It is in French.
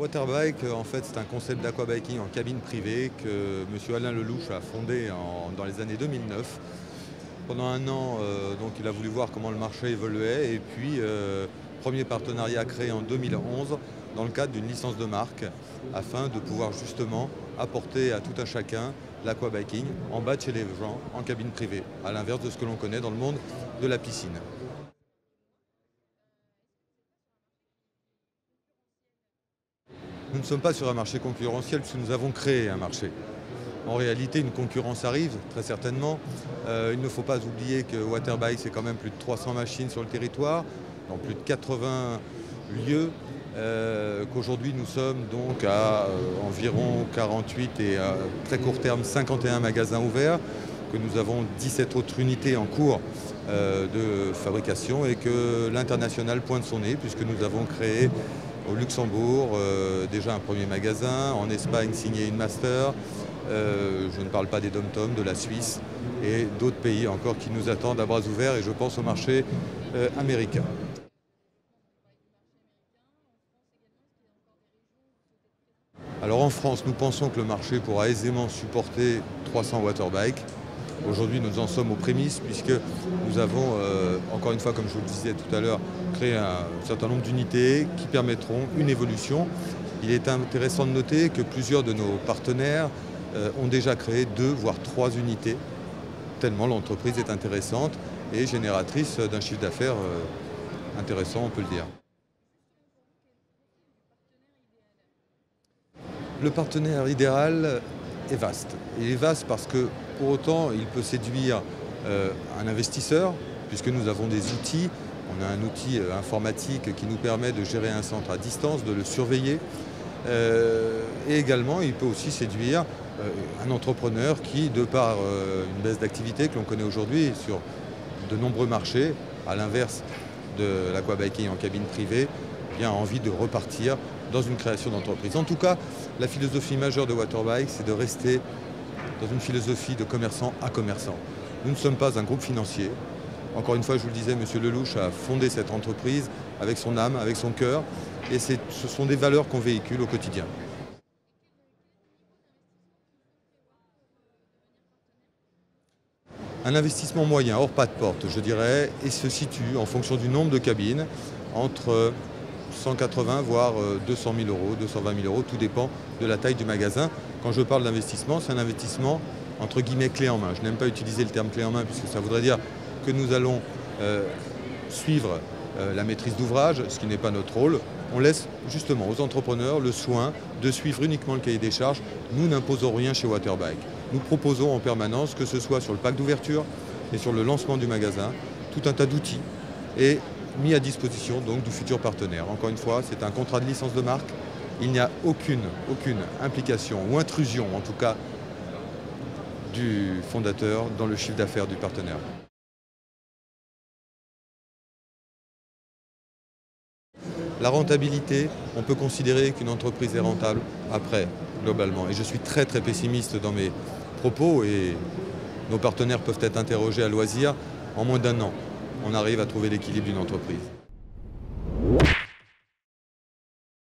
Waterbike, en fait, c'est un concept d'aquabiking en cabine privée que M. Alain Lelouch a fondé dans les années 2009. Pendant un an, donc, il a voulu voir comment le marché évoluait et puis premier partenariat créé en 2011 dans le cadre d'une licence de marque afin de pouvoir justement apporter à tout un chacun l'aquabiking en bas de chez les gens, en cabine privée, à l'inverse de ce que l'on connaît dans le monde de la piscine. Nous ne sommes pas sur un marché concurrentiel puisque nous avons créé un marché. En réalité, une concurrence arrive, très certainement. Il ne faut pas oublier que Waterbike, c'est quand même plus de 300 machines sur le territoire, dans plus de 80 lieux, qu'aujourd'hui nous sommes donc à environ 48 et à très court terme 51 magasins ouverts, que nous avons 17 autres unités en cours de fabrication et que l'international pointe son nez puisque nous avons créé au Luxembourg, déjà un premier magasin, en Espagne signé une master, je ne parle pas des dom-toms, de la Suisse et d'autres pays encore qui nous attendent à bras ouverts et je pense au marché américain. Alors en France, nous pensons que le marché pourra aisément supporter 300 waterbikes. Aujourd'hui, nous en sommes aux prémices puisque nous avons, encore une fois, comme je vous le disais tout à l'heure, créé un certain nombre d'unités qui permettront une évolution. Il est intéressant de noter que plusieurs de nos partenaires ont déjà créé 2 voire 3 unités, tellement l'entreprise est intéressante et génératrice d'un chiffre d'affaires intéressant, on peut le dire. Le partenaire idéal est vaste. Il est vaste parce que pour autant, il peut séduire un investisseur, puisque nous avons des outils. On a un outil informatique qui nous permet de gérer un centre à distance, de le surveiller. Et également, il peut aussi séduire un entrepreneur qui, de par une baisse d'activité que l'on connaît aujourd'hui sur de nombreux marchés, à l'inverse de l'aquabiking en cabine privée, a envie de repartir dans une création d'entreprise. En tout cas, la philosophie majeure de Waterbike, c'est de rester dans une philosophie de commerçant à commerçant. Nous ne sommes pas un groupe financier. Encore une fois, je vous le disais, M. Lelouch a fondé cette entreprise avec son âme, avec son cœur, et ce sont des valeurs qu'on véhicule au quotidien. Un investissement moyen, hors pas de porte, je dirais, et se situe en fonction du nombre de cabines entre 180 voire 200 000 euros, 220 000 euros, tout dépend de la taille du magasin. Quand je parle d'investissement, c'est un investissement entre guillemets clé en main. Je n'aime pas utiliser le terme clé en main puisque ça voudrait dire que nous allons suivre la maîtrise d'ouvrage, ce qui n'est pas notre rôle. On laisse justement aux entrepreneurs le soin de suivre uniquement le cahier des charges. Nous n'imposons rien chez Waterbike. Nous proposons en permanence, que ce soit sur le pack d'ouverture et sur le lancement du magasin, tout un tas d'outils et mis à disposition donc du futur partenaire. Encore une fois, c'est un contrat de licence de marque. Il n'y a aucune implication ou intrusion, en tout cas, du fondateur dans le chiffre d'affaires du partenaire. La rentabilité, on peut considérer qu'une entreprise est rentable après, globalement. Et je suis très pessimiste dans mes propos et nos partenaires peuvent être interrogés à loisir. En moins d'1 an, on arrive à trouver l'équilibre d'une entreprise.